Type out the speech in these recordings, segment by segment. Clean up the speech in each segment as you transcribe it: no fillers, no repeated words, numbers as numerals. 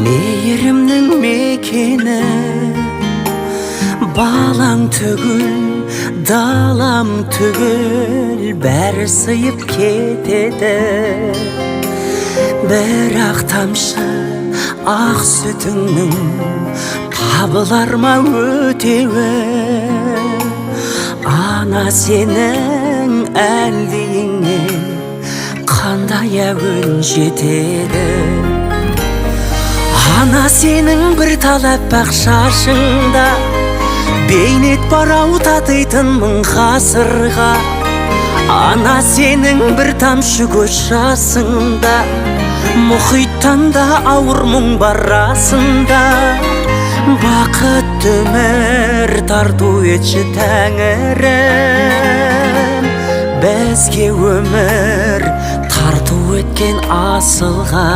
мейірімнің мекені, балаң түгіл, далам түгіл, бәрі сыйып кетеді. Бірақ тамшы ақ сүтіңнің табылар ма өтеуі? Ана сенің әлдиіңе қандай әуен жетеді? Ана сенің бір талап бақ шашыңда бейнет барау татитын мың ғасырға. Ана сенің бір тамшы көз жасыңда мұхиттан да ауыр мұң барасында. Бақытты өмір тарту етші Тәңірім, бізге өмір тарту еткен асылға.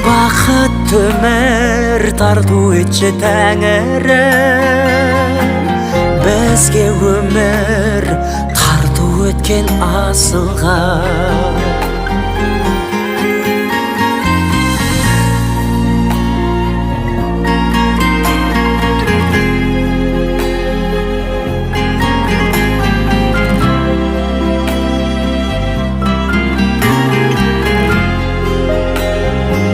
Бақытты өмір тарту етші Тәңірім, бізге өмір тарту еткен асылға.